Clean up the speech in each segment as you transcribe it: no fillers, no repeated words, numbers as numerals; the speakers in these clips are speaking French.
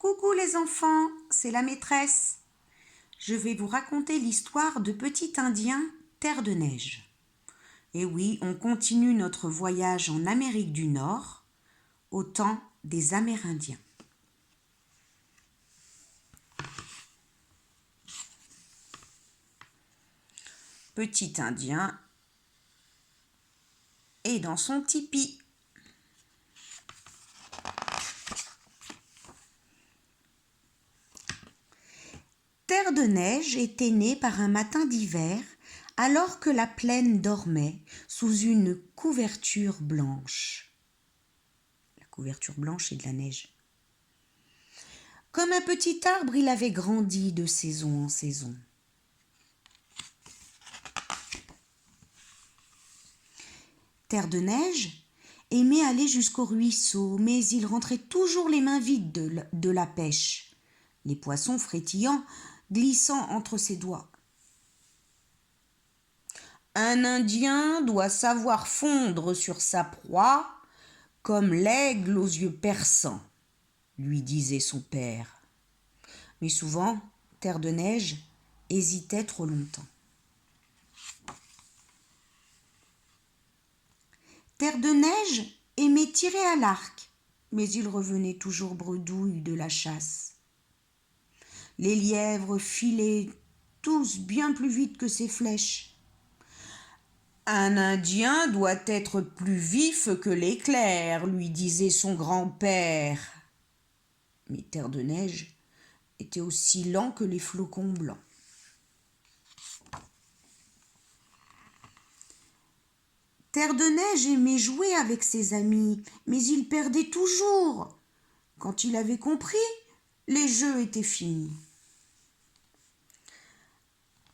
Coucou les enfants, c'est la maîtresse. Je vais vous raconter l'histoire de Petit Indien, Terre de Neige. Et oui, on continue notre voyage en Amérique du Nord, au temps des Amérindiens. Petit Indien est dans son tipi. Terre de Neige était née par un matin d'hiver, alors que la plaine dormait sous une couverture blanche. La couverture blanche est de la neige. Comme un petit arbre, il avait grandi de saison en saison. Terre de Neige aimait aller jusqu'au ruisseau, mais il rentrait toujours les mains vides de la pêche, les poissons frétillants glissant entre ses doigts. Un Indien doit savoir fondre sur sa proie comme l'aigle aux yeux perçants, lui disait son père. Mais souvent, Terre de Neige hésitait trop longtemps. Terre de Neige aimait tirer à l'arc, mais il revenait toujours bredouille de la chasse. Les lièvres filaient tous bien plus vite que ses flèches. Un Indien doit être plus vif que l'éclair, lui disait son grand-père. Mais Terre de Neige était aussi lent que les flocons blancs. Terre de Neige aimait jouer avec ses amis, mais il perdait toujours. Quand il avait compris, les jeux étaient finis.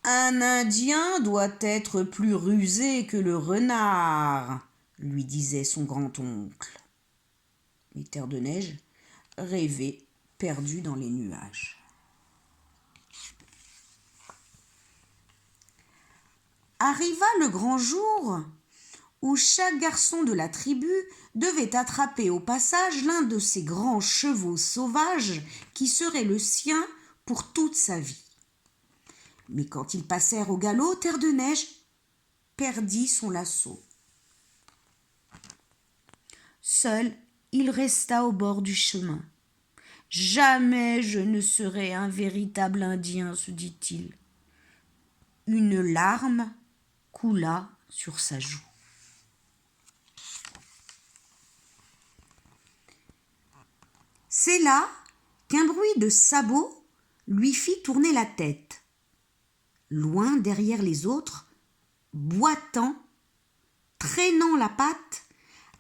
Un Indien doit être plus rusé que le renard, lui disait son grand-oncle. Mais Terre de Neige rêvait, perdu dans les nuages. Arriva le grand jour où chaque garçon de la tribu devait attraper au passage l'un de ces grands chevaux sauvages qui serait le sien pour toute sa vie. Mais quand ils passèrent au galop, Terre de Neige perdit son lasso. Seul, il resta au bord du chemin. « Jamais je ne serai un véritable Indien, se dit-il. » Une larme coula sur sa joue. C'est là qu'un bruit de sabots lui fit tourner la tête. Loin derrière les autres, boitant, traînant la patte,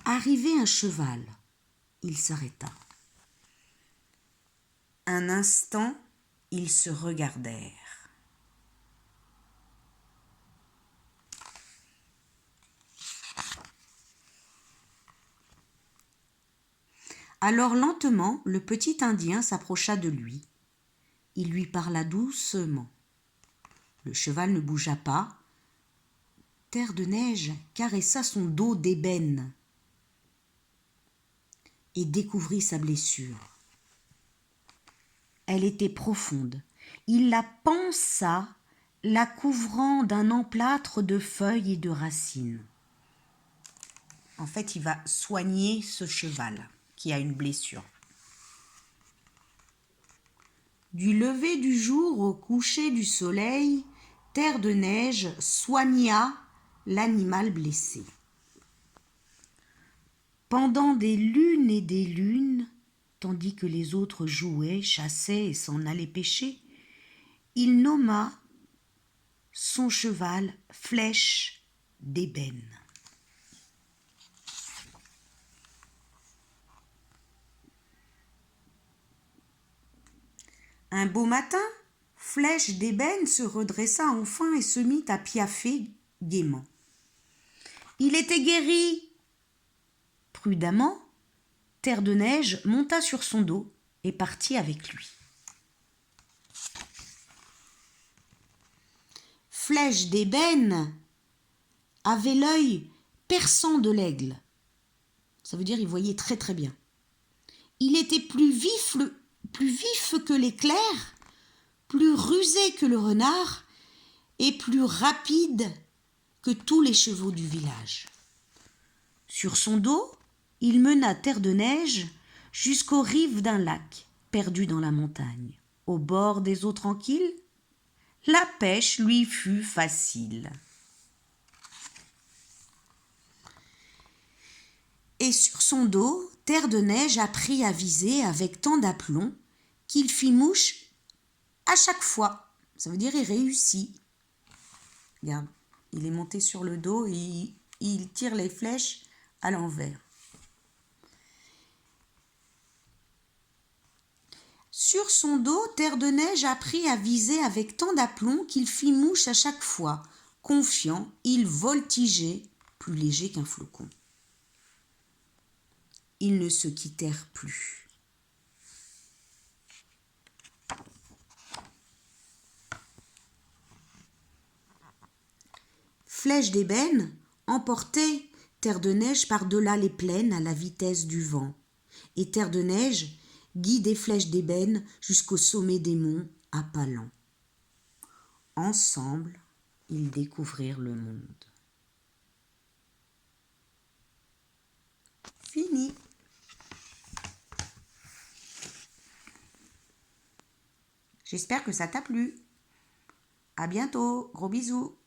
arrivait un cheval. Il s'arrêta. Un instant, ils se regardèrent. Alors lentement, le petit Indien s'approcha de lui. Il lui parla doucement. Le cheval ne bougea pas. Terre de Neige caressa son dos d'ébène et découvrit sa blessure. Elle était profonde. Il la pansa, la couvrant d'un emplâtre de feuilles et de racines. En fait, il va soigner ce cheval qui a une blessure. Du lever du jour au coucher du soleil, Terre de Neige soigna l'animal blessé. Pendant des lunes et des lunes, tandis que les autres jouaient, chassaient et s'en allaient pêcher, il nomma son cheval Flèche d'ébène. Un beau matin, Flèche d'ébène se redressa enfin et se mit à piaffer gaiement. Il était guéri. Prudemment, Terre de Neige monta sur son dos et partit avec lui. Flèche d'ébène avait l'œil perçant de l'aigle. Ça veut dire qu'il voyait très très bien. Il était plus vif plus vif que l'éclair, plus rusé que le renard et plus rapide que tous les chevaux du village. Sur son dos, il mena Terre de Neige jusqu'aux rives d'un lac perdu dans la montagne. Au bord des eaux tranquilles, la pêche lui fut facile. Et sur son dos, Terre de Neige apprit à viser avec tant d'aplomb qu'il fit mouche à chaque fois. Ça veut dire il réussit. Regarde, il est monté sur le dos et il tire les flèches à l'envers. Sur son dos, Terre de Neige apprit à viser avec tant d'aplomb qu'il fit mouche à chaque fois. Confiant, il voltigeait, plus léger qu'un flocon. Ils ne se quittèrent plus. Flèche d'ébène emportait Terre de Neige par-delà les plaines à la vitesse du vent. Et Terre de Neige guidait Flèche d'ébène jusqu'au sommet des monts à pas lents. Ensemble, ils découvrirent le monde. Fini. J'espère que ça t'a plu. À bientôt. Gros bisous.